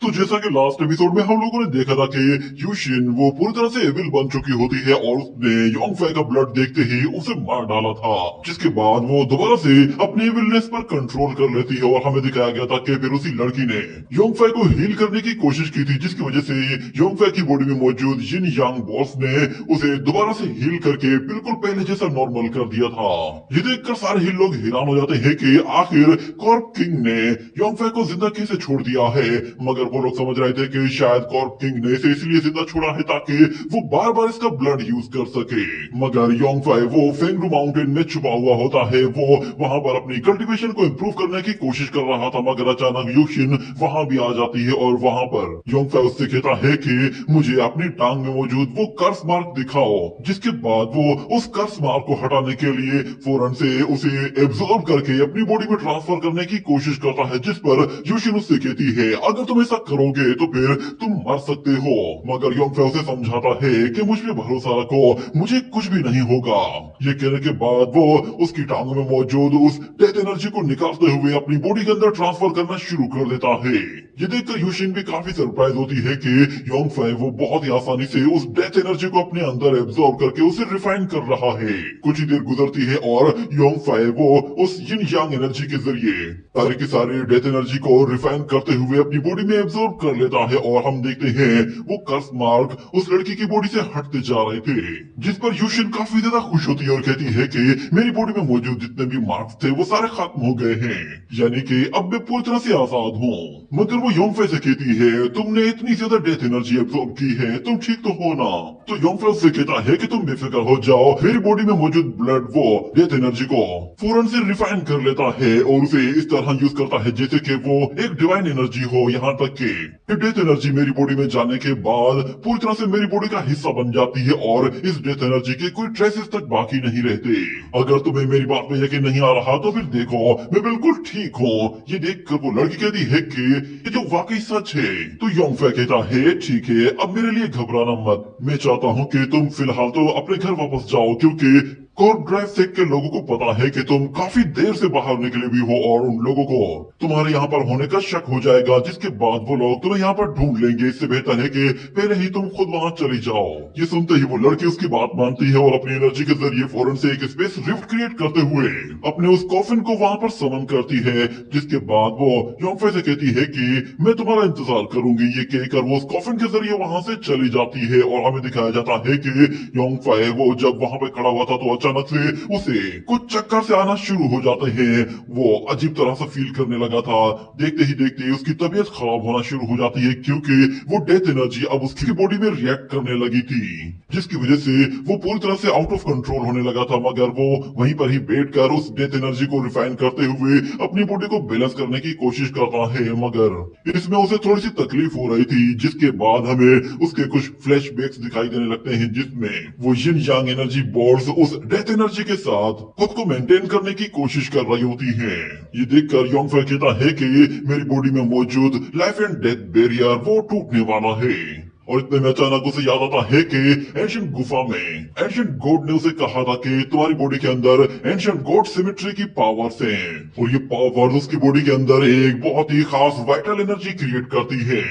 तो जैसा कि लास्ट एपिसोड में हम लोगों ने देखा था कि यूशिन वो पूरी तरह से एविल बन चुकी होती है और उसने योंगफे का ब्लड देखते ही उसे मार डाला था, जिसके बाद वो दोबारा से अपनी एविलनेस पर कंट्रोल कर लेती है और हमें दिखाया गया था कि फिर उसी लड़की ने योंगफे को हील करने की कोशिश की थी, जिसकी वजह से योंगफे की बॉडी में मौजूद यिन यांग बॉस ने उसे दोबारा से हील करके बिल्कुल पहले जैसा नॉर्मल कर दिया था। ये देखकर सारे ही लोग हैरान हो जाते हैं कि आखिर कॉर्प किंग ने योंगफे को जिंदा कैसे छोड़ दिया है, मगर वो लोग समझ रहे थे कि शायद कॉर्प किंग ने इसे इसलिए जिंदा छोड़ा है ताकि वो बार बार इसका ब्लड यूज कर सके। मगर योंगफे वो फेंगरू माउंटेन में छुपा हुआ होता है, वो वहां पर अपनी कल्टीवेशन को इम्प्रूव करने की कोशिश कर रहा था, मगर अचानक यूशिन वहां भी आ जाती है और वहां पर योंगफे उससे कहता है कि मुझे अपनी टांग में मौजूद वो कर्स मार्क दिखाओ, जिसके बाद वो उस कर्स मार्क को हटाने के लिए फौरन से उसे एब्जॉर्ब करके अपनी बॉडी में ट्रांसफर करने की कोशिश करता है, जिस पर यूशिन उससे कहती है अगर तुम ऐसा करोगे तो फिर तुम मर सकते हो। मगर योंगफे उसे समझाता है कि मुझ पे भरोसा रखो, मुझे कुछ भी नहीं होगा। ये कहने के बाद वो उसकी टांगों में मौजूद उस डेथ एनर्जी को निकालते हुए अपनी बॉडी के अंदर ट्रांसफर करना शुरू कर देता है। ये देखकर यूशिन भी काफी सरप्राइज होती है कि योंगफे वो बहुत ही आसानी से उस डेथ एनर्जी को अपने अंदर एब्जॉर्ब करके उसे रिफाइन कर रहा है। कुछ ही देर गुजरती है और योंगफे वो उस यिन यांग एनर्जी के जरिए सारी की सारी डेथ एनर्जी को रिफाइन करते हुए अपनी बॉडी में एब्जॉर्ब कर लेता है और हम देखते हैं वो कर्स मार्क उस लड़की की बॉडी से हटते जा रहे थे, जिस पर यूशिन काफी ज्यादा खुश होती है और कहती है कि मेरी बॉडी में मौजूद जितने भी मार्क्स थे वो सारे खत्म हो गए हैं, यानी कि अब मैं पूरी तरह से आजाद हूँ। मगर वो योंगफे से कहती है तुमने इतनी ज्यादा डेथ एनर्जी एब्जॉर्ब की है, तुम ठीक तो हो ना? तो योंगफे उससे कहता है कि तुम बेफिक्र हो जाओ, मेरी बॉडी में मौजूद ब्लड वो डेथ एनर्जी को फौरन से रिफाइन कर लेता है और उसे इस तरह यूज करता है जैसे कि वो एक डिवाइन एनर्जी हो, यहाँ तक कि डेथ एनर्जी मेरी बॉडी में जाने के बाद पूरी तरह से मेरी बॉडी का हिस्सा बन जाती है और इस डेथ एनर्जी के कोई ट्रेसेस तक बाकी नहीं रहते। अगर तुम्हें मेरी बात में यकीन नहीं आ रहा तो फिर देखो मैं बिल्कुल ठीक हूँ। ये देखकर वो लड़की कहती है कि ये तो वाकई सच है। तो योंगफे कहता है ठीक है, अब मेरे लिए घबराना मत, मैं चाहता हूँ कि तुम फिलहाल तो अपने घर वापस जाओ, क्योंकि कॉर्प ड्राइव सेक के लोगों को पता है कि तुम काफी देर से बाहर निकले भी हो और उन लोगों को तुम्हारे यहाँ पर होने का शक हो जाएगा, जिसके बाद वो लोग तुम्हें यहाँ पर ढूंढ लेंगे। इससे बेहतर है कि पहले ही तुम खुद वहाँ चली जाओ। ये सुनते ही वो लड़की उसकी बात मानती है और अपनी एनर्जी के जरिए फौरन से एक स्पेस रिफ्ट क्रिएट करते हुए अपने उस कॉफिन को वहाँ पर समन करती है, जिसके बाद वो योंगफे से कहती है कि मैं तुम्हारा इंतजार करूंगी। ये कहकर वो उस कॉफिन के जरिए वहाँ से चली जाती है और हमें दिखाया जाता है कि योंगफे वो जब वहाँ पे खड़ा हुआ था तो अचानक से उसे कुछ चक्कर से आना शुरू हो जाते हैं। वो अजीब तरह से फील करने लगा था। देखते ही देखते उसकी तबीयत खराब होना शुरू हो जाती है, क्योंकि वो डेथ एनर्जी अब उसकी बॉडी में रिएक्ट करने लगी थी, जिसकी वजह से वो पूरी तरह से आउट ऑफ कंट्रोल होने लगा था। मगर वो वहीं पर ही बैठकर उस डेथ एनर्जी को रिफाइन करते हुए अपनी बॉडी को बैलेंस करने की कोशिश करता है, मगर इसमें उसे थोड़ी सी तकलीफ हो रही थी, जिसके बाद हमें उसके कुछ फ्लैशबैक्स दिखाई देने लगते हैं, जिसमें वो यिन यांग एनर्जी बॉल्स उस डेथ एनर्जी के साथ खुद को मेंटेन करने की कोशिश कर रही होती हैं। ये देखकर योंगफे कहता है कि मेरी बॉडी में मौजूद लाइफ एंड डेथ बैरियर वो टूटने वाला है। और इतने में अचानक उसे याद आता है कि एंशिएंट गुफा में एंशिएंट गॉड ने उसे कहा था कि तुम्हारी बॉडी के अंदर एंशिएंट गॉड सिमेट्री की पावर्स हैं और ये पावर्स उसकी बॉडी के अंदर एक बहुत ही खास वाइटल एनर्जी क्रिएट करती है।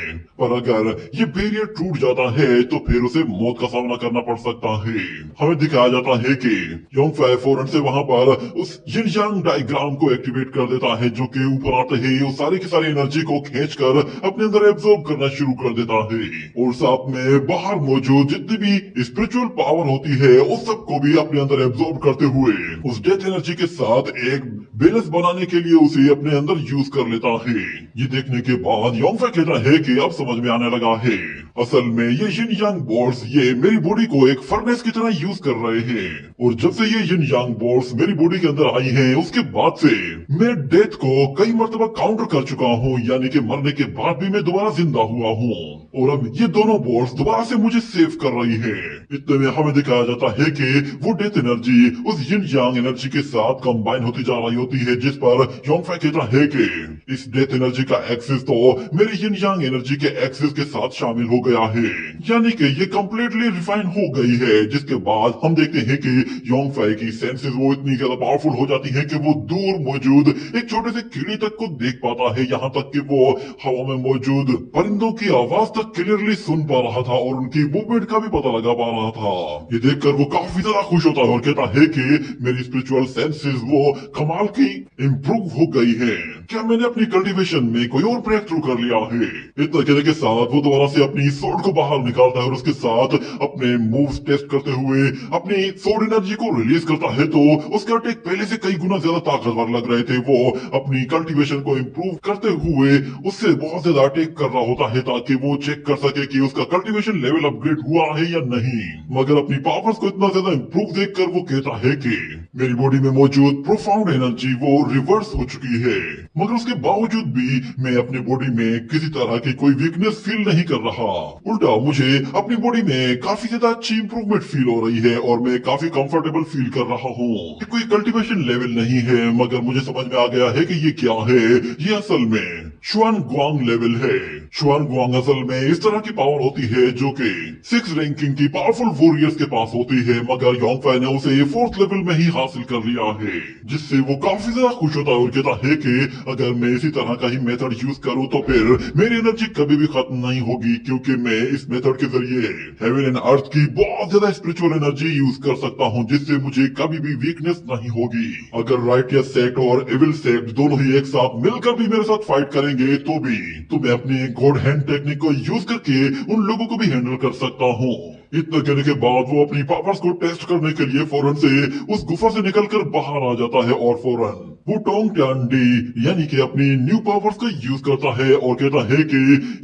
पर अगर ये बैरियर टूट जाता है तो फिर उसे मौत का सामना करना पड़ सकता है। हमें दिखाया जाता है कि योंगफे फौरन से वहां पर उस यिन यांग डायग्राम को एक्टिवेट कर देता है, जो कि ऊपर आते ही उस सारी की सारी एनर्जी को खींचकर अपने अंदर एब्जॉर्ब करना शुरू कर देता है और साथ में बाहर मौजूद जितनी भी स्पिरिचुअल पावर होती है उस सब को भी अपने अंदर एब्जॉर्ब करते हुए उस डेथ एनर्जी के साथ एक बैलेंस बनाने के लिए उसे अपने अंदर यूज कर लेता है। ये देखने के बाद योंगफे कहता है कि अब समझ में आने लगा है, असल में ये यिन यांग बॉल्स ये मेरी बॉडी को एक फर्नेस की तरह यूज कर रहे हैं और जब से ये यिन यांग बॉल्स मेरी बॉडी के अंदर आई हैं उसके बाद से मैं डेथ को कई मर्तबा काउंटर कर चुका हूँ, यानी कि मरने के बाद भी मैं दोबारा जिंदा हुआ हूँ और अब ये दोनों नानोबॉट्स दोबारा से मुझे सेव कर रही है। इतने में हमें दिखाया जाता है कि वो डेथ एनर्जी उस यिन यांग एनर्जी के साथ कंबाइन होती जा रही होती है, जिस पर योंगफै कहता है कि इस डेथ एनर्जी का एक्सिस तो मेरी यिन यांग एनर्जी के एक्सिस के साथ शामिल हो गया है, यानी कि ये कम्प्लीटली रिफाइन हो गई है। जिसके बाद हम देखते हैं कि योंगफै की सेंसेस वो इतनी ज्यादा पावरफुल हो जाती है कि वो दूर मौजूद एक छोटे से कीड़े तक को देख पाता है, यहाँ तक कि वो हवा में मौजूद परिंदों की आवाज तक क्लियरली सुन पा रहा था और उनकी मूवमेंट का भी पता लगा पा रहा था। ये देखकर वो काफी ज्यादा खुश होता है और कहता है कि मेरी स्पिरिचुअल सेंसेस वो कमाल की इम्प्रूव हो गई है। क्या मैंने अपनी कल्टीवेशन में कोई और ब्रेक थ्रू कर लिया है? इतना कहने के साथ वो दोबारा से अपनी सोर्ड को बाहर निकालता है और उसके साथ अपने मूव्स टेस्ट करते हुए अपनी सोर्ड एनर्जी को रिलीज करता है, तो उसके अटैक पहले से कई गुना ज्यादा ताकतवर लग रहे थे। वो अपनी कल्टीवेशन को इम्प्रूव करते हुए उससे बहुत ज्यादा अटैक कर रहा होता है ताकि वो चेक कर सके कि उसका कल्टीवेशन लेवल अपग्रेड हुआ है या नहीं। मगर अपनी पावर्स को इतना ज्यादा इम्प्रूव देखकर वो कहता है कि मेरी बॉडी में मौजूद प्रोफाउंड एनर्जी वो रिवर्स हो चुकी है, मगर उसके बावजूद भी मैं अपनी बॉडी में किसी तरह की कोई वीकनेस फील नहीं कर रहा। उल्टा मुझे अपनी बॉडी में काफी ज्यादा अच्छी इंप्रूवमेंट फील हो रही है और मैं काफी कंफर्टेबल फील कर रहा हूँ। कोई कल्टीवेशन लेवल नहीं है, मगर मुझे समझ में आ गया है कि ये क्या है। ये असल में शुआन गुआंग लेवल है। शुआन गुआंग असल में इस तरह की पावर होती है जो कि 6 रैंकिंग की पावरफुल वॉरियर्स के पास होती है, मगर योंगफै ने उसे 4th लेवल में ही हासिल कर लिया है, जिससे वो काफी ज्यादा खुश होता है और कहता है कि अगर मैं इसी तरह का ही मेथड यूज करूं तो फिर मेरी एनर्जी कभी भी खत्म नहीं होगी, क्योंकि मैं इस मेथड के जरिए हेवन एंड अर्थ की बहुत ज्यादा स्पिरिचुअल एनर्जी यूज कर सकता हूं, जिससे मुझे कभी भी वीकनेस नहीं होगी। अगर राइटियस सेक्ट और एविल सेक्ट दोनों ही एक साथ मिलकर भी मेरे साथ फाइट करेंगे तो मैं अपनी गॉड हैंड टेक्निक को यूज करके उन लोगों को भी हैंडल कर सकता हूँ। इतना कहने के बाद वो अपनी पावर्स को टेस्ट करने के लिए फौरन से उस गुफा से निकलकर बाहर आ जाता है और फौरन वो टोंग टांडी यानी कि अपनी न्यू पावर्स का यूज करता है और कहता है कि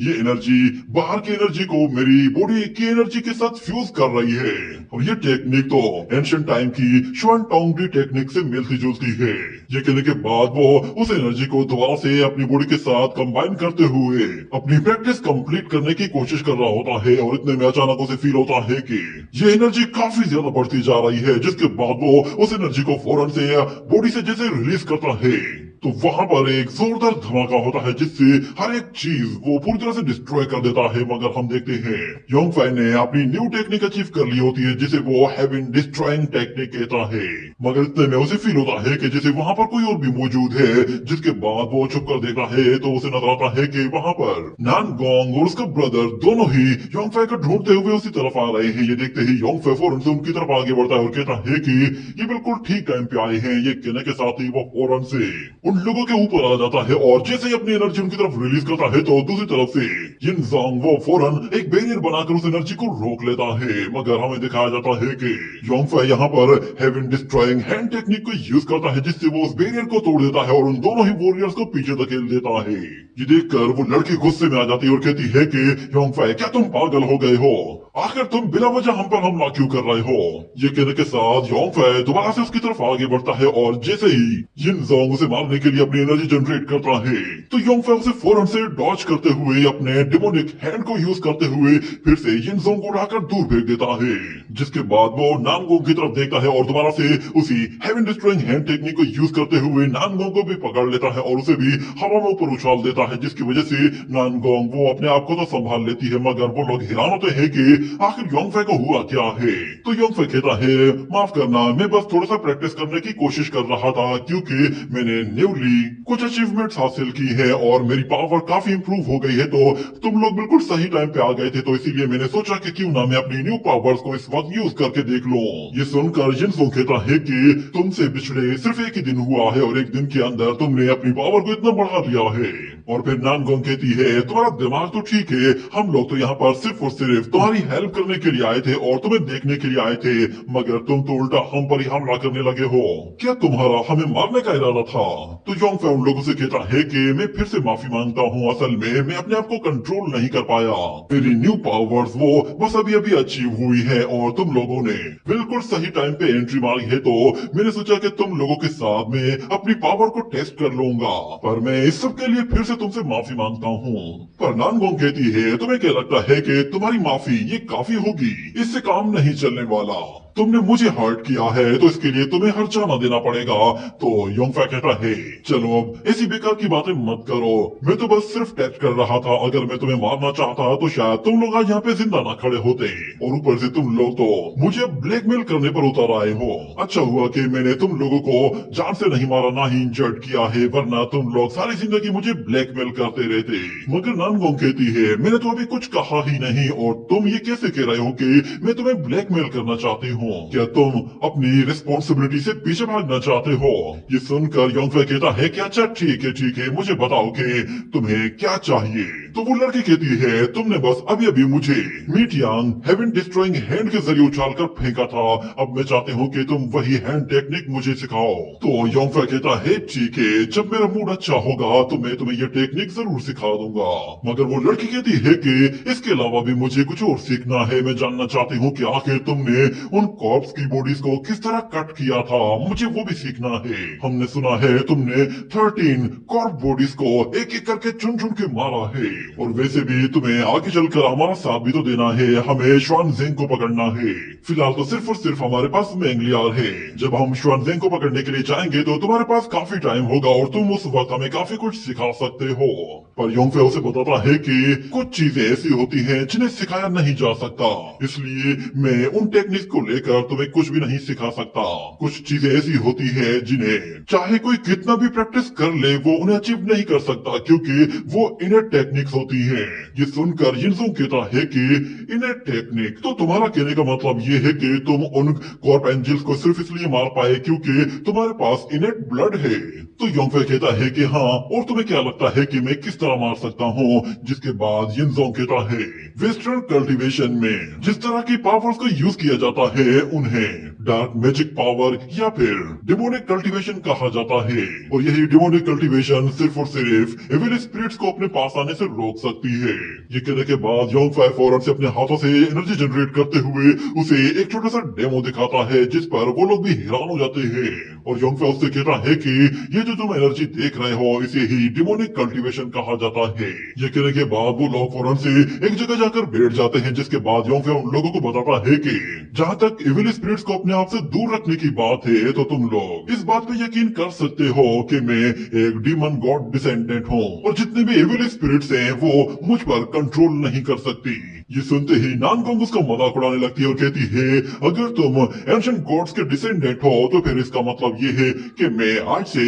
ये एनर्जी बाहर की एनर्जी को मेरी बॉडी की एनर्जी के साथ फ्यूज कर रही है, और ये टेक्निक तो एंशिएंट टाइम की शुआन टोंग टेक्निक से मिलती जुलती है। ये कहने के बाद वो उस एनर्जी को दोबारा से अपनी बॉडी के साथ कंबाइन करते हुए अपनी प्रैक्टिस कंप्लीट करने की कोशिश कर रहा होता है, और इतने में अचानक उसे फील होता है कि ये एनर्जी काफी ज्यादा बढ़ती जा रही है, जिसके बाद वो उस एनर्जी को फौरन से बॉडी से जैसे रिलीज करता है तो वहां पर एक जोरदार धमाका होता है, जिससे हर एक चीज वो पूरी तरह से डिस्ट्रॉय कर देता है। मगर हम देखते हैं योंगफै ने अपनी न्यू टेक्निक अचीव कर ली होती है, जिसे वो हेवन डिस्ट्रॉइंग टेक्निक कहता है। मगर इतने में उसे फील होता है कि जैसे वहां पर कोई और भी मौजूद है, जिसके बाद वो छुप कर देखता है तो उसे नजर आता है कि वहां पर नानगोंग और उसका ब्रदर दोनों ही योंगफै को ढूंढते हुए उसी तरफ आ रहे हैं। ये देखते ही योंगफै फौरन से उनकी तरफ आगे बढ़ता है और कहता है कि ये बिल्कुल ठीक टाइम पे आए हैं। ये कहने के साथ ही वो फौरन से उन लोगों के ऊपर आ जाता है और जैसे ही अपनी एनर्जी उनकी तरफ रिलीज करता है तो दूसरी तरफ से यिनज़ांग वो फौरन एक बैरियर बनाकर उस एनर्जी को रोक लेता है। मगर हमें दिखाया जाता है कि योंगफै यहाँ पर हेवन डिस्ट्रॉइंग हैंड टेक्निक को यूज करता है, जिससे वो उस बैरियर को तोड़ देता है और उन दोनों ही वॉरियर्स को पीछे धकेल देता है। ये देखकर वो लड़की गुस्से में आ जाती है और कहती है कि योंगफै क्या तुम पागल हो गए हो, आखिर तुम बिना वजह हम पर हमला क्यों कर रहे हो। ये कहने के साथ योंगफै दोबारा से उसकी तरफ आगे बढ़ता है और जैसे ही यिनज़ांग उसे मारने के लिए अपनी एनर्जी जनरेट करता है तो योंगफै उसे फौरन से डॉज करते हुए अपने डेमोनिक हैंड को यूज करते हुए फिर से यिनज़ांग को उठाकर दूर फेंक देता है, जिसके बाद वो नानगोंग की तरफ देखता है और दोबारा से उसी हेवन डिस्ट्रॉइंग हैंड टेक्निक को यूज करते हुए नानगोंग को भी पकड़ लेता है और उसे भी हवा में ऊपर उछाल देता है, जिसकी वजह से नानगोंग वो अपने आप को तो संभाल लेती है। मगर वो लोग हैरान होते हैं कि आखिर योंगफै को हुआ क्या है। तो योंगफै कहता है माफ करना, मैं बस थोड़ा सा प्रैक्टिस करने की कोशिश कर रहा था, क्योंकि मैंने न्यूली कुछ अचीवमेंट्स हासिल की है और मेरी पावर काफी इंप्रूव हो गई है, तो तुम लोग बिल्कुल सही टाइम पे आ गए थे, तो इसीलिए मैंने सोचा कि क्यों ना मैं अपनी न्यू पावर्स को इस वक्त यूज करके देख लूं। ये सुनकर यिनज़ांग कहता है कि तुमसे पिछले सिर्फ एक ही दिन हुआ है और एक दिन के अंदर तुमने अपनी पावर को इतना बढ़ा लिया है। और फिर नानगोंग कहती है तुम्हारा दिमाग तो ठीक है, हम लोग तो यहाँ पर सिर्फ और सिर्फ तुम्हारी हेल्प करने के लिए आए थे और तुम्हें देखने के लिए आए थे, मगर तुम तो उल्टा हम पर ही हमला करने लगे हो। क्या तुम्हारा हमें मारने का इरादा था? तो योंगफे उन लोगों से कहता है कि मैं फिर से माफी मांगता हूँ, असल में मैं अपने आप को कंट्रोल नहीं कर पाया। मेरी न्यू पावर्स वो बस अभी अभी अचीव हुई है और तुम लोगों ने बिल्कुल सही टाइम पे एंट्री मारी है, तो मैंने सोचा कि तुम लोगों के साथ में अपनी पावर को टेस्ट कर लूंगा। पर मैं इस सब के लिए फिर से तुमसे माफी मांगता हूँ। पर नानगोंग कहती है, तुम्हें क्या लगता है कि तुम्हारी माफी ये काफी होगी? इससे काम नहीं चलने वाला। तुमने मुझे हर्ट किया है तो इसके लिए तुम्हें हर्जाना देना पड़ेगा। तो योंगफे कहता है, चलो अब ऐसी बेकार की बातें मत करो, मैं तो बस सिर्फ टेस्ट कर रहा था। अगर मैं तुम्हें मारना चाहता तो शायद तुम लोग आज यहाँ पे जिंदा ना खड़े होते। और ऊपर से तुम लोग तो मुझे ब्लैकमेल करने पर उतर आए हो। अच्छा हुआ कि मैंने तुम लोगों को जान से नहीं मारा, ना ही इंजर्ड किया है, वरना तुम लोग सारी जिंदगी मुझे ब्लैकमेल करते रहते। मगर नानगोंग कहती है, मैंने तो अभी कुछ कहा ही नहीं और तुम ये कैसे कह रहे हो कि मैं तुम्हें ब्लैकमेल करना चाहती हूँ? क्या तुम अपनी रिस्पॉन्सिबिलिटी से पीछे भागना चाहते हो? ये सुनकर योंगफे कहता है कि अच्छा ठीक है, मुझे बताओ कि तुम्हें क्या चाहिए। तो वो लड़की कहती है, तुमने बस अभी अभी मुझे मीट यांग हेवन डिस्ट्रॉइंग हैंड के जरिए उछाल कर फेंका था, अब मैं चाहती हूँ कि तुम वही हैंड टेक्निक मुझे सिखाओ। तो योंगफे कहता है, ठीक है, जब मेरा मूड अच्छा होगा तो मैं तुम्हें ये टेक्निक जरूर सिखा दूंगा। मगर वो लड़की कहती है कि इसके अलावा भी मुझे कुछ और सीखना है। मैं जानना चाहती हूँ कि आखिर तुमने उन कॉर्प्स की बॉडीज को किस तरह कट किया था, मुझे वो भी सीखना है। हमने सुना है तुमने 13 कॉर्प बॉडीज को एक एक करके चुन चुन के मारा है, और वैसे भी तुम्हें आगे चलकर हमारा साथ भी तो देना है, हमें श्वानजेंग को पकड़ना है। फिलहाल तो सिर्फ और सिर्फ हमारे पास मैंगलियार है। जब हम श्वानजेंग को पकड़ने के लिए जाएंगे तो तुम्हारे पास काफी टाइम होगा और तुम उस वक्त हमें काफी कुछ सिखा सकते हो। पर योंगफे उसे बताता है कि कुछ चीजें ऐसी होती हैं जिन्हें सिखाया नहीं जा सकता, इसलिए मैं उन टेक्निक को लेकर तुम्हें कुछ भी नहीं सिखा सकता। कुछ चीजें ऐसी होती हैं जिन्हें चाहे कोई कितना भी प्रैक्टिस कर ले वो उन्हें अचीव नहीं कर सकता, क्योंकि वो इनर टेक्निक्स होती हैं। ये सुनकर यिनज़ोंग कहता है कि इनर टेक्निक, तो तुम्हारा कहने का मतलब ये है कि तुम उन कॉर्प एंजल्स को सिर्फ इसलिए मार पाए क्योंकि तुम्हारे पास इनर ब्लड है? तो योंगफे कहता है कि हाँ, और तुम्हें क्या लगता है कि मैं किस तरह मार सकता हूँ? जिसके बाद यिनज़ोंग कहता है, वेस्टर्न कल्टीवेशन में जिस तरह की पावर्स को यूज किया जाता है उन्हें डार्क मैजिक पावर या फिर डिमोनिक कल्टीवेशन कहा जाता है, और यही डिमोनिक कल्टीवेशन सिर्फ और सिर्फ एविल स्पिरिट्स को अपने पास आने से रोक सकती है। ये कहने के बाद योंगफे फौरन से अपने हाथों से एनर्जी जनरेट करते हुए उसे एक छोटा सा डेमो दिखाता है, जिस पर वो लोग भी हैरान हो जाते हैं। और योंगफे उससे कहता है कि ये जो तुम एनर्जी देख रहे हो इसे ही डिमोनिक कल्टीवेशन कहा जाता है। ये कहने के बाद वो लोग फौरन से एक जगह जाकर बैठ जाते हैं, जिसके बाद योंगफे उन लोगों को बताता है कि जहाँ तक एविल स्पिरिट्स को अपने आप से दूर रखने की बात है तो तुम लोग इस बात पे यकीन कर सकते हो कि मैं एक डीमन गॉड डिसेंडेंट हूँ, और जितने भी एविल स्पिरिट्स हैं वो मुझ पर कंट्रोल नहीं कर सकती। ये सुनते ही नानगोंग उसका मजाक उड़ाने लगती है और कहती है, अगर तुम एंशिएंट गॉड्स के डिसेंडेंट हो तो फिर इसका मतलब ये है कि मैं आज से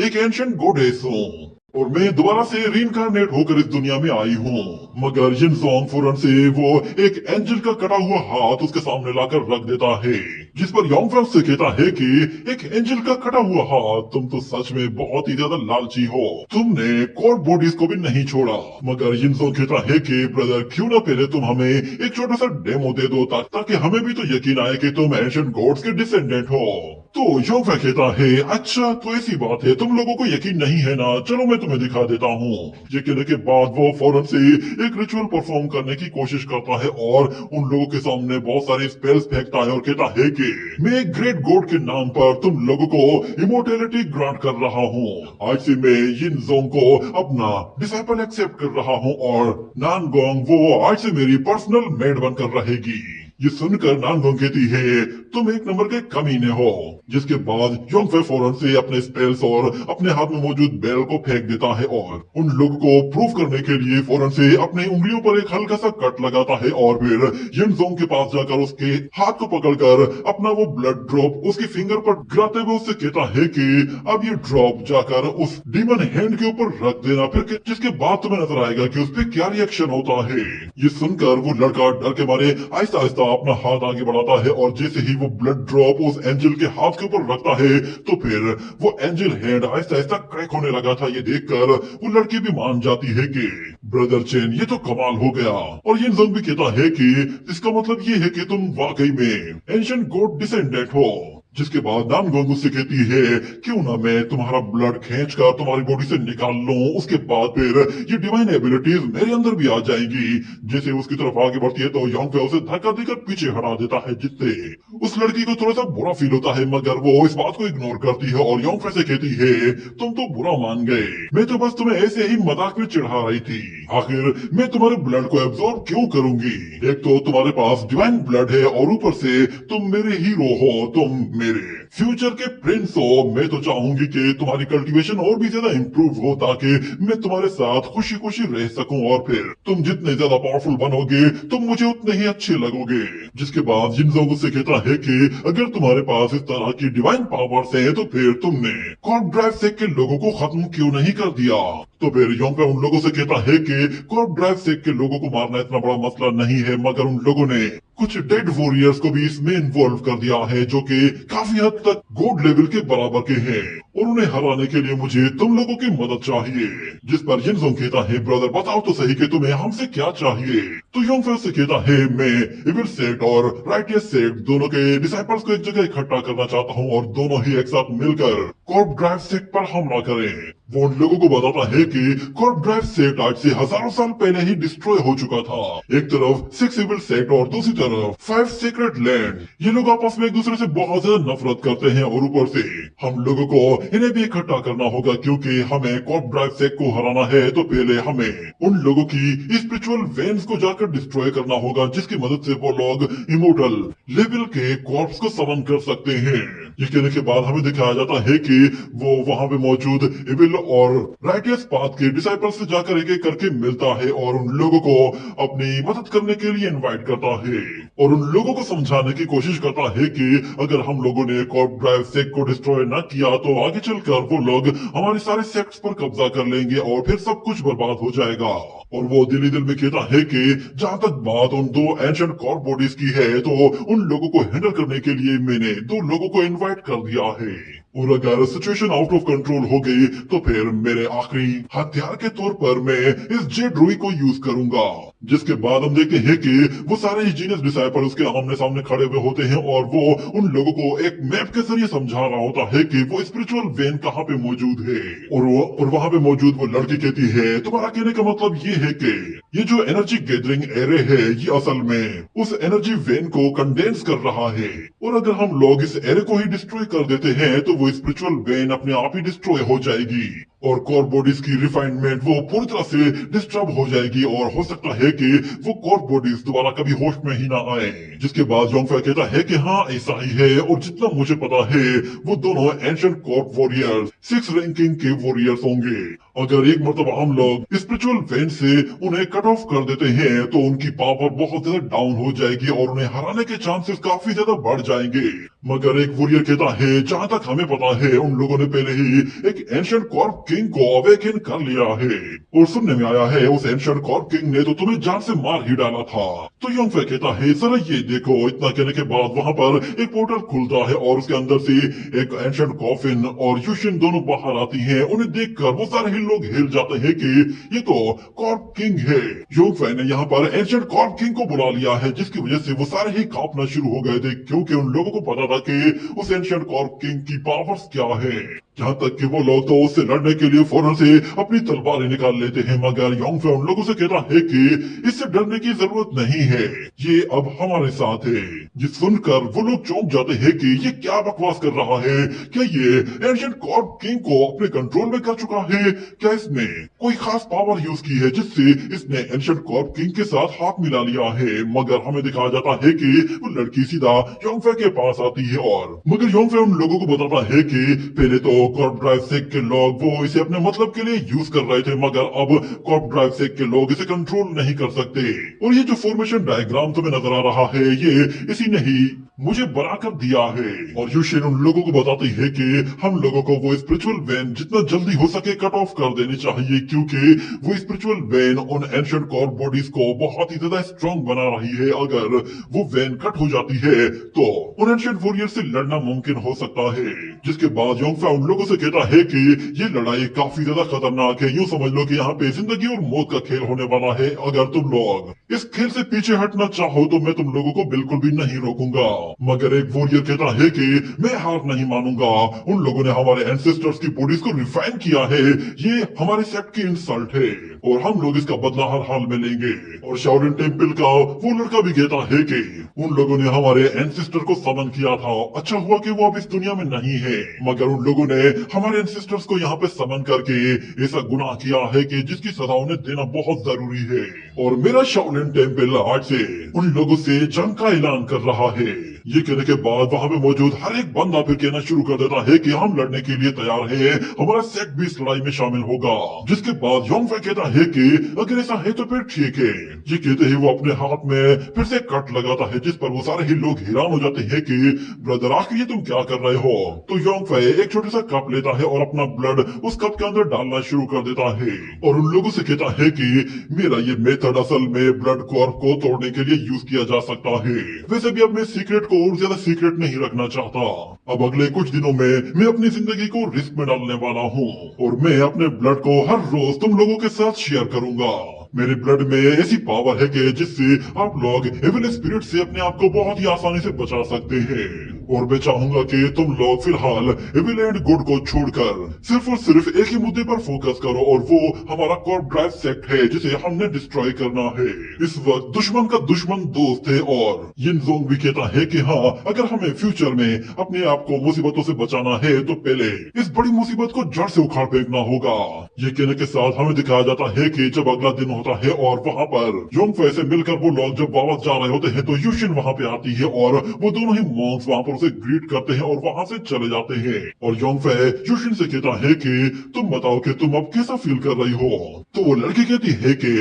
एक एंशिएंट गॉडेस हूँ और मैं दोबारा से रीइंकार्नेट होकर इस दुनिया में आई हूँ। मगर यिनज़ोंग फौरन से वो एक एंजल का कटा हुआ हाथ उसके सामने लाकर रख देता है, जिस पर योंगफे उससे कहता है कि एक एंजल का कटा हुआ हाथ, तुम तो सच में बहुत ही ज्यादा लालची हो, तुमने कॉर्प बॉडीज को भी नहीं छोड़ा। मगर यिनज़ोंग कहता है कि ब्रदर, क्यों ना पहले तुम हमें एक छोटा सा डेमो दे दो ताकि हमें भी तो यकीन आए कि तुम एंशिएंट गॉड्स के डिसेंडेंट हो। तो योंगफे कहता है, अच्छा तो ऐसी बात है, तुम लोगों को यकीन नहीं है ना, चलो मैं तुम्हें दिखा देता हूँ। ये कहने के बाद वो फौरन से एक रिचुअल परफॉर्म करने की कोशिश करता है और उन लोगों के सामने बहुत सारे स्पेल्स फेंकता है और कहता है कि मैं एक ग्रेट गॉड के नाम पर तुम लोगों को इमोर्टैलिटी ग्रांट कर रहा हूँ। आज से मैं यिनज़ोंग को अपना डिसाइपल एक्सेप्ट कर रहा हूँ और नानगोंग वो आज से मेरी पर्सनल मेड बनकर रहेगी। ये सुनकर नानगोंग कहती है, तुम एक नंबर के कमीने हो। जिसके बाद योंगफे फौरन से अपने स्पेल्स और अपने हाथ में मौजूद बेल को फेंक देता है और उन लोगों को प्रूव करने के लिए फौरन से अपने उंगलियों पर एक हल्का सा कट लगाता है और फिर यिनज़ोंग के पास जाकर उसके हाथ को पकड़कर अपना वो ब्लड ड्रॉप उसकी फिंगर पर गिराते हुए उससे कहता है कि अब ये ड्रॉप जाकर उस डीमन हैंड के ऊपर रख देना, फिर जिसके बाद तुम्हें नजर आएगा कि उस पर क्या रिएक्शन होता है। ये सुनकर वो लड़का डर के मारे आहिस्ता आहिस्ता सा अपना हाथ आगे बढ़ाता है और जैसे ही वो ब्लड ड्रॉप उस एंजल के हाथ के ऊपर रखता है तो फिर वो angel hand Aahista Aahista crack होने लगा था। ये देखकर वो लड़की भी मान जाती है कि ब्रदर चेन ये तो कमाल हो गया। और यिनज़ोंग भी कहता है कि इसका मतलब ये है कि तुम वाकई में एंशिएंट गॉड डिसेंडेंट हो। जिसके बाद नामगोंग उससे कहती है क्यों ना मैं तुम्हारा ब्लड खींचकर तुम्हारी बॉडी से निकाल लूं, उसके बाद फिर ये डिवाइन एबिलिटीज मेरे अंदर भी आ जाएंगी। जैसे उसकी तरफ आगे बढ़ती है तो योंगफे उसे धक्का देकर पीछे हटा देता है, जिससे उस लड़की को थोड़ा सा बुरा फील होता है, मगर वो इस बात को इग्नोर करती है और योंगफे से कहती है तुम तो बुरा मान गए, मैं तो बस तुम्हें ऐसे ही मजाक में चिढ़ा रही थी। आखिर मैं तुम्हारे ब्लड को एब्जॉर्ब क्यों करूंगी? एक तो तुम्हारे पास डिवाइन ब्लड है और ऊपर से तुम मेरे हीरो हो, तुम मेरे फ्यूचर के प्रिंस हो। मैं तो चाहूंगी कि तुम्हारी कल्टीवेशन और भी ज्यादा इंप्रूव हो ताकि मैं तुम्हारे साथ खुशी खुशी रह सकूं और फिर तुम जितने ज्यादा पावरफुल बनोगे तुम मुझे उतने ही अच्छे लगोगे। जिसके बाद यिनज़ोंग उससे कहता है कि अगर तुम्हारे पास इस तरह की डिवाइन पावर्स है तो फिर तुमने कॉर्प ड्राइव सेक के लोगों को खत्म क्यों नहीं कर दिया? तो फिर योंगफे उन लोगों से कहता है कि कॉर्प ड्राइव सेक के लोगों को मारना इतना बड़ा मसला नहीं है, मगर उन लोगों ने कुछ डेड वॉरियर्स को भी इसमें इन्वॉल्व कर दिया है जो कि काफी हद तक गॉड लेवल के बराबर के हैं और उन्हें हराने के लिए मुझे तुम लोगों की मदद चाहिए। जिस पर यिनज़ोंग कहता है ब्रदर बताओ तो सही कि तुम्हें हमसे क्या चाहिए? तो योंगफे से कहता है मैं इविल सेक्ट और राइटियस सेक्ट दोनों के डिसाइपल्स को एक जगह इकट्ठा करना चाहता हूँ और दोनों ही एक साथ मिलकर कॉर्प ड्राइव सेक्ट पर हमला करें। वो उन लोगों को बताता है कि कॉर्प ड्राइव सेक्ट आज से हजारों साल पहले ही डिस्ट्रॉय हो चुका था। एक तरफ 6 इविल सेक्ट और दूसरी तरफ 5 सीक्रेट लैंड। ये लोग आपस में एक दूसरे से बहुत ज्यादा नफरत करते हैं और ऊपर से हम लोगों को इन्हें भी इकट्ठा करना होगा क्योंकि हमें कॉर्प ड्राइव सेक्ट को हराना है तो पहले हमें उन लोगों की स्पिरिचुअल वेन्स को जाकर डिस्ट्रॉय करना होगा जिसकी मदद से वो लोग इमोर्टल लेवल के कॉर्प्स को समन कर सकते हैं। ये कहने के बाद हमें दिखाया जाता है कि वो वहां पे मौजूद इविल और राइटियस पाथ के डिसाइपल से जाकर एक एक करके मिलता है और उन लोगों को अपनी मदद करने के लिए इनवाइट करता है और उन लोगों को समझाने की कोशिश करता है कि अगर हम लोगों ने कॉर्प ड्राइव सेक्ट को डिस्ट्रॉय न किया तो आगे चलकर वो लोग हमारे सारे सेक्ट्स पर कब्जा कर लेंगे और फिर सब कुछ बर्बाद हो जाएगा। और वो दिल ही दिल में कहता है कि जहाँ तक बात उन दो एंशिएंट कॉर्प बॉडीज की है तो उन लोगों को हैंडल करने के लिए मैंने 2 लोगों को इनवाइट कर दिया है और अगर सिचुएशन आउट ऑफ कंट्रोल हो गई तो फिर मेरे आखिरी हथियार के तौर पर मैं इस जेड रूई को यूज करूंगा। जिसके बाद हम देखते हैं कि वो सारे ही जीनियस डिसाइपल उसके आमने सामने खड़े हुए होते हैं और वो उन लोगों को एक मैप के जरिए समझा रहा होता है कि वो स्पिरिचुअल वेन कहाँ पे मौजूद है और वहां पे मौजूद वो लड़की कहती है तुम्हारा कहने का मतलब ये है कि ये जो एनर्जी गैदरिंग एरे है ये असल में उस एनर्जी वेन को कंडेंस कर रहा है और अगर हम लोग इस एरे को ही डिस्ट्रॉय कर देते हैं तो वो स्पिरिचुअल वेन अपने आप ही डिस्ट्रॉय हो जाएगी और कॉर्प बॉडीज की रिफाइनमेंट वो पूरी तरह से डिस्टर्ब हो जाएगी और हो सकता है कि वो कॉर्प बॉडीज दोबारा कभी होश में ही ना आए। जिसके बाद योंगफे कहता है कि हाँ ऐसा ही है और जितना मुझे पता है वो दोनों एंशिएंट कॉर्प वॉरियर्स 6 रैंकिंग के वॉरियर्स होंगे। अगर एक मरतबा हम लोग स्पिरिचुअल वेन से उन्हें कट ऑफ कर देते हैं तो उनकी पावर बहुत ज्यादा डाउन हो जाएगी और उन्हें हराने के चांसेस काफी ज्यादा बढ़ जाएंगे। मगर एक वॉरियर कहता है जहाँ तक हमें पता है उन लोगों ने पहले ही एक एंशिएंट कॉर्प किंग को अवेकन कर लिया है और सुनने में आया है उस एंशिएंट कॉर्प किंग ने तो तुम्हें जान से मार ही डाला था। तो योंगफे कहता है जरा ये देखो। इतना कहने के बाद वहां पर एक पोर्टल खुलता है और उसके अंदर से एक एंशिएंट कॉफिन और यूशिन दोनों बाहर आती हैं। उन्हें देखकर वो सारे ही लोग हिल जाते हैं कि ये तो कॉर्प किंग है। योंगफे ने यहाँ पर एंशिएंट कॉर्प किंग को बुला लिया है जिसकी वजह से वो सारे ही कांपना शुरू हो गए थे क्योंकि उन लोगों को पता था कि उस एंशिएंट कॉर्प किंग की पावर्स क्या है। यहाँ तक कि वो लोग तो उससे लड़ने के लिए फौरन से अपनी तलवारें निकाल लेते हैं मगर योंगफे उन लोगों से कहता है कि इससे डरने की जरूरत नहीं है, ये अब हमारे साथ है। ये सुनकर वो लोग चौंक जाते हैं कि ये क्या बकवास कर रहा है, क्या ये एंशिएंट कॉर्प किंग को अपने कंट्रोल में कर चुका है? क्या इसने कोई खास पावर यूज की है जिससे इसने एंशिएंट कॉर्प किंग के साथ हाथ मिला लिया है? मगर हमें दिखाया जाता है कि वो लड़की सीधा योंगफे के पास आती है और मगर योंगफे उन लोगों को बताता है कि पहले तो कॉर्प ड्राइव सेक के लोग वो इसे अपने मतलब के लिए यूज कर रहे थे मगर अब कॉर्प ड्राइव सेक के लोग इसे कंट्रोल नहीं कर सकते और ये जो फॉर्मेशन डायग्राम तुम्हें नजर आ रहा है ये इसी ने ही मुझे बना कर दिया है। और यूशिन उन लोगों को बताती है कि हम लोगों को वो स्पिरिचुअल वेन जितना जल्दी हो सके कट ऑफ कर देनी चाहिए, क्योंकि वो स्पिरिचुअल वेन उन एंशिएंट कॉर बॉडीज को बहुत ही ज्यादा स्ट्रॉन्ग बना रही है। अगर वो वेन कट हो जाती है तो उन एंशिएंट वॉरियर से लड़ना मुमकिन हो सकता है। जिसके बाद योंगफा उन लोगों से कहता है कि ये लड़ाई काफी ज्यादा खतरनाक है, यूं समझ लो कि यहाँ पे जिंदगी और मौत का खेल होने वाला है। अगर तुम लोग इस खेल से पीछे हटना चाहो तो मैं तुम लोगों को बिल्कुल भी नहीं रोकूंगा। मगर एक वॉरियर कहता है कि मैं हार नहीं मानूंगा, उन लोगों ने हमारे एंसेस्टर्स की बॉडीज को रिफाइन किया है, ये हमारे सेक्ट की इंसल्ट है और हम लोग इसका बदला हर हाल में लेंगे। और शाओलिन टेम्पल का वो लड़का भी कहता है कि उन लोगों ने हमारे एंसेस्टर को समन किया था, अच्छा हुआ कि वो अब इस दुनिया में नहीं है, मगर उन लोगों ने हमारे एंसेस्टर्स को यहाँ पे समन करके ऐसा गुनाह किया है कि जिसकी सजा उन्हें देना बहुत जरूरी है। और मेरा शाओलिन टेम्पल आज से उन लोगों से जंग का ऐलान कर रहा है। ये कहने के बाद वहां पे मौजूद हर एक बंदा फिर कहना शुरू कर देता है कि हम लड़ने के लिए तैयार है, हमारा सेक्ट भी इस लड़ाई में शामिल होगा। जिसके बाद योंगफा कहता है कि अगर ऐसा है तो फिर ठीक है। ये कहते ही वो अपने हाथ में फिर से कट लगाता है, जिस पर वो सारे ही लोग हैरान हो जाते हैं कि ब्रदर आखिर ये तुम क्या कर रहे हो। तो योंगफा एक छोटा सा कप लेता है और अपना ब्लड उस कप के अंदर डालना शुरू कर देता है और उन लोगों से कहता है कि मेरा ये मेथड असल में ब्लड कॉर्प को तोड़ने के लिए यूज किया जा सकता है। वैसे भी अब मैं सीक्रेट को और ज्यादा सीक्रेट नहीं रखना चाहता। अब अगले कुछ दिनों में मैं अपनी जिंदगी को रिस्क में डालने वाला हूँ और मैं अपने ब्लड को हर रोज तुम लोगों के साथ शेयर करूंगा। मेरे ब्लड में ऐसी पावर है कि जिससे आप लोग एविल स्पिरिट से अपने आप को बहुत ही आसानी से बचा सकते हैं। और मैं चाहूंगा कि तुम लोग फिलहाल एविल एंड गुड को छोड़कर सिर्फ और सिर्फ एक ही मुद्दे पर फोकस करो और वो हमारा कॉर्प ड्राइव सेक्ट है जिसे हमने डिस्ट्रॉय करना है। इस वक्त दुश्मन का दुश्मन दोस्त है। और यिनजोंग भी कहता है कि हाँ, अगर हमें फ्यूचर में अपने आप को मुसीबतों से बचाना है तो पहले इस बड़ी मुसीबत को जड़ से उखाड़ फेंकना होगा। ये कहने के साथ हमें दिखाया जाता है कि जब अगला दिन होता है और वहाँ पर योंगफा से मिलकर वो लोग जब वापस जा रहे होते हैं तो यूशिन वहाँ पे आती है और वो दोनों ही मॉन्क्स वहाँ पर उसे ग्रीट करते हैं और वहाँ से चले जाते हैं। और योंगफा यूशिन से कहता है कि तुम बताओ कि तुम अब कैसा फील कर रही हो। तो वो लड़की कहती है कि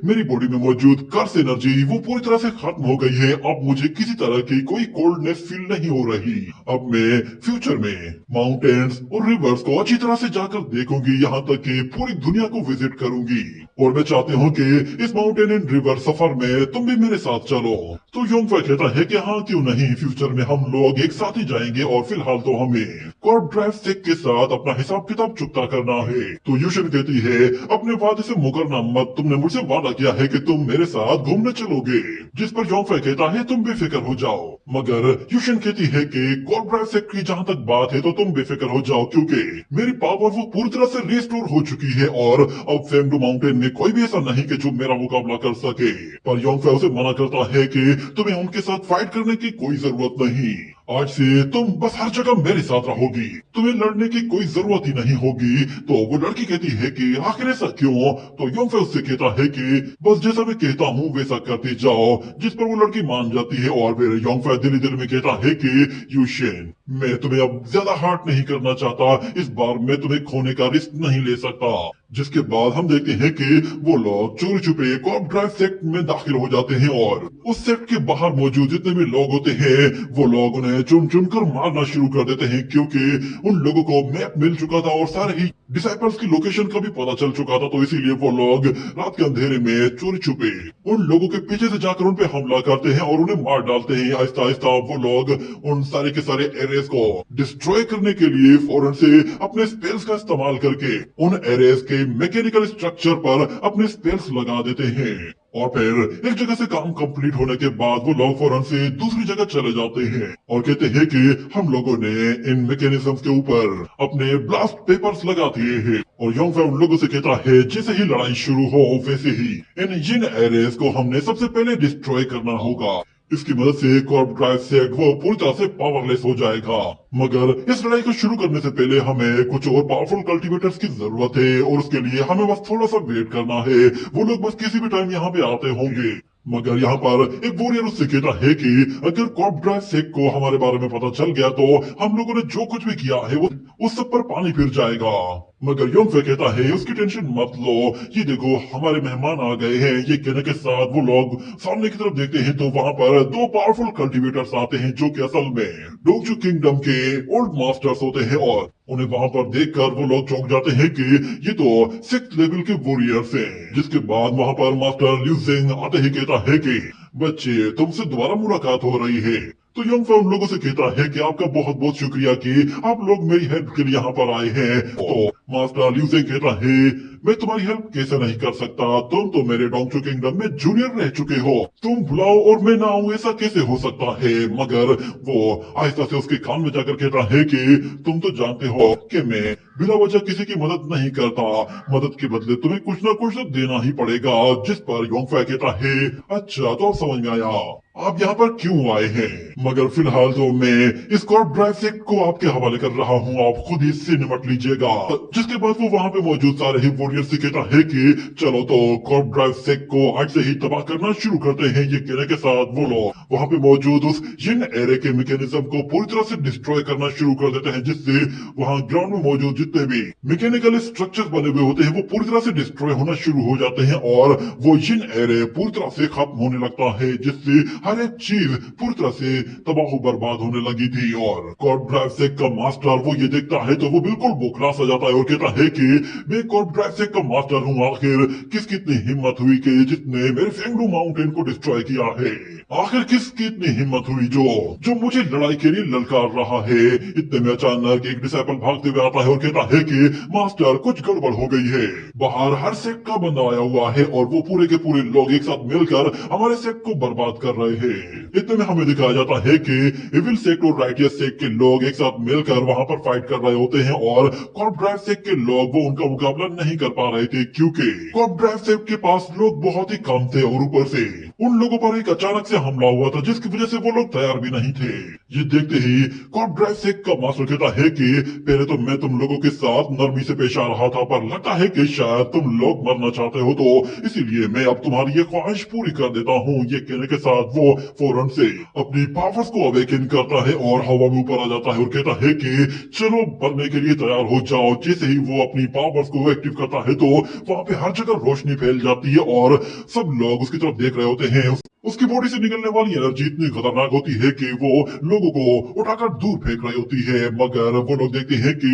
मेरी बॉडी में मौजूद कर्स एनर्जी वो पूरी तरह से खत्म हो गई है, अब मुझे किसी तरह की कोई कोल्डनेस फील नहीं हो रही। अब मैं फ्यूचर में माउंटेन्स और रिवर्स को अच्छी तरह से जाकर देखूंगी, यहाँ तक कि पूरी दुनिया को विजिट करूंगी। और मैं चाहती हूँ कि इस माउंटेन एंड रिवर सफर में तुम भी मेरे साथ चलो। तो योंगफा कहता है कि हाँ क्यों नहीं, फ्यूचर में हम लोग एक साथ ही जाएंगे और फिलहाल तो हमें कॉर्प ड्राइव सेक के साथ अपना हिसाब किताब चुकता करना है। तो यूशिन कहती है अपने वादे से मुकरना मत, तुमने मुझसे वादा किया है कि तुम मेरे साथ घूमने चलोगे। जिस पर योंगफा कहता है तुम बेफिक्र हो जाओ। मगर यूशिन कहती है कि कॉर्प ड्राइव सेक की जहाँ तक बात है तो तुम बेफिक्र हो जाओ, क्योंकि मेरी पावर वो पूरी तरह से रिस्टोर हो चुकी है और अब फेमडू माउंटेन में कोई भी ऐसा नहीं कि जो मेरा मुकाबला कर सके। पर योंगफा उसे मना करता है कि तुम्हें उनके साथ फाइट करने की कोई जरूरत नहीं, आज से तुम बस हर जगह मेरे साथ रहोगी, तुम्हें लड़ने की कोई जरूरत ही नहीं होगी। तो वो लड़की कहती है कि आखिर ऐसा क्यों। तो योंगफा उससे कहता है कि बस जैसा मैं कहता हूँ वैसा करते जाओ। जिस पर वो लड़की मान जाती है और फिर योंगफा दिल दिल में कहता है कि यूशिन मैं तुम्हें अब ज्यादा हर्ट नहीं करना चाहता, इस बार मैं तुम्हें खोने का रिस्क नहीं ले सकता। जिसके बाद हम देखते हैं कि वो लोग चोरी छुपे कॉर्प ड्राइव सेक्ट में दाखिल हो जाते हैं और उस सेक्ट के बाहर मौजूद जितने भी लोग होते हैं वो लोग उन्हें चुन चुन कर मारना शुरू कर देते हैं, क्योंकि उन लोगों को मैप मिल चुका था और सारे ही डिसाइपल्स की लोकेशन का भी पता चल चुका था। तो इसीलिए वो लोग रात के अंधेरे में चोरी छुपे उन लोगों के पीछे से जाकर उन पे हमला करते हैं और उन्हें मार डालते हैं। आहिस्ता आहिस्ता वो लोग उन सारे के सारे एरियाज को डिस्ट्रॉय करने के लिए फौरन से अपने स्पेल्स का इस्तेमाल करके उन एरियाज के मैकेनिकल स्ट्रक्चर पर अपने स्पेल्स लगा देते हैं। और फिर एक जगह से काम कंप्लीट होने के बाद वो लोग फौरन से दूसरी जगह चले जाते हैं और कहते हैं कि हम लोगों ने इन मैकेनिज्म्स के ऊपर अपने ब्लास्ट पेपर्स लगा दिए हैं। और योंगफा उन लोगों से कहता है जैसे ही लड़ाई शुरू हो वैसे ही इन जिन एरियाज को हमने सबसे पहले डिस्ट्रॉय करना होगा। इसकी मदद से कॉर्प ड्राइव सेक्ट वो पूरी तरह से पावरलेस हो जाएगा। मगर इस लड़ाई को शुरू करने से पहले हमें कुछ और पावरफुल कल्टीवेटर्स की जरूरत है और उसके लिए हमें बस थोड़ा सा वेट करना है। वो लोग बस किसी भी टाइम यहाँ पे आते होंगे। मगर यहाँ पर एक वॉरियर उससे कहता है कि अगर कॉर्प ड्राइव सेक्ट को हमारे बारे में पता चल गया तो हम लोगों ने जो कुछ भी किया है वो उस सब पर पानी फिर जाएगा। मगर योंगफे कहता है उसकी टेंशन मत लो, ये देखो हमारे मेहमान आ गए हैं। ये कहने के साथ वो लोग सामने की तरफ देखते हैं तो वहां पर दो पावरफुल कल्टीवेटर्स आते हैं जो कि असल में डोंगचू किंगडम के ओल्ड मास्टर्स होते हैं और उन्हें वहां पर देखकर वो लोग चौंक जाते हैं कि ये तो 6th लेवल के वॉरियर्स हैं। जिसके बाद वहां पर मास्टर ल्यूजिंग आते ही कहता है कि बच्चे तुमसे दोबारा मुलाकात हो रही है। तो योंगफे उन लोगों से कहता है कि आपका बहुत बहुत शुक्रिया कि आप लोग मेरी हेल्प के लिए यहाँ पर आए हैं। तो मास्टर ल्यूजिंग कहता है मैं तुम्हारी हेल्प कैसे नहीं कर सकता, तुम तो मेरे डोंगचू किंगडम में जूनियर रह चुके हो, तुम बुलाओ और मैं ना आऊं ऐसा कैसे हो सकता है। मगर वो आहिस्ता से उसके कान में जाकर कहता है कि तुम तो जानते हो कि मैं बिना वजह किसी की मदद नहीं करता, मदद के बदले तुम्हें कुछ ना कुछ तो देना ही पड़ेगा। जिस पर योंगफे कहता है अच्छा तो अब समझ में आया आप यहाँ पर क्यों आए हैं, मगर फिलहाल तो मैं इस कॉर्प ड्राइव सेक्ट को आपके हवाले कर रहा हूँ, आप खुद ही इससे निपट लीजिएगा। जिसके बाद वो वहाँ पे मौजूद सारे ही वॉरियर्स से कहता है कि चलो तो कॉर्प ड्राइव सेक्ट को आज से ही तबाह करना शुरू करते हैं। ये कहने के साथ वो लोग वहाँ पे मौजूद उस जिन एरे के मैकेनिज्म को पूरी तरह से डिस्ट्रॉय करना शुरू कर देते हैं, जिससे वहाँ ग्राउंड में मौजूद जितने भी मैकेनिकल स्ट्रक्चर बने हुए होते हैं वो पूरी तरह से डिस्ट्रॉय होना शुरू हो जाते हैं और वो जिन एरे पूरी तरह से खत्म होने लगता है, जिससे हर एक चीज पूरी तरह से तबाह बर्बाद होने लगी थी। और कॉर्प ड्राइव सेक्ट का मास्टर वो ये देखता है तो वो बिल्कुल बोखला सा जाता है और कहता है कि मैं कॉर्प ड्राइव सेक्ट का मास्टर हूँ, आखिर किसकी इतनी हिम्मत हुई कि जिसने मेरे फेंगडू माउंटेन को डिस्ट्रॉय किया है, आखिर किसकी इतनी हिम्मत हुई जो मुझे लड़ाई के लिए ललकार रहा है। इतने में अचानक एक डिसाइपल भागते हुए आता है और कहता है कि मास्टर कुछ गड़बड़ हो गई है, बाहर हर सेक्ट का बंदा आया हुआ है और वो पूरे के पूरे लोग एक साथ मिलकर हमारे सेक्ट को बर्बाद कर रहे हैं। इतने में हमें दिखाया जाता है कि इविल सेक्ट और राइटियस सेक्ट के लोग एक साथ मिलकर वहां पर फाइट कर रहे होते हैं और कॉर्प ड्राइव सेक्ट के लोग वो उनका मुकाबला नहीं कर पा रहे थे क्योंकि कॉर्प ड्राइव सेक्ट के पास लोग बहुत ही कम थे और ऊपर से उन लोगों पर एक अचानक से हमला हुआ था जिसकी वजह से वो लोग तैयार भी नहीं थे। ये देखते ही कॉर्प ड्राइव सेक्ट का मास्टर कहता है कि पहले तो मैं तुम लोगों के साथ नरमी से पेश आ रहा था, पर लगता है कि शायद तुम लोग मरना चाहते हो, तो इसीलिए मैं अब तुम्हारी ये ख्वाहिश पूरी कर देता हूँ। ये कहने के साथ वो फौरन से अपनी पावर्स को अवेकन करता है और हवा में ऊपर आ जाता है और कहता है कि चलो बनने के लिए तैयार हो जाओ। जैसे ही वो अपनी पावर्स को एक्टिव करता है तो वहां पे हर जगह रोशनी फैल जाती है और सब लोग उसकी तरफ देख रहे होते हैं। उसकी बॉडी से निकलने वाली एनर्जी इतनी खतरनाक होती है कि वो लोगों को उठाकर दूर फेंक रही होती है। मगर वो लोग देखते हैं कि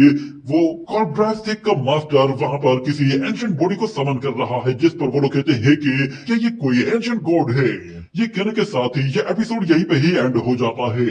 वो कॉर्प ड्राइव सेक्ट का मास्टर वहां पर किसी एंशिएंट बॉडी को समन कर रहा है, जिस पर वो लोग कहते हैं कि ये कोई एंशिएंट गॉड है। ये कहने के साथ ही ये एपिसोड यहीं पे ही एंड हो जाता है।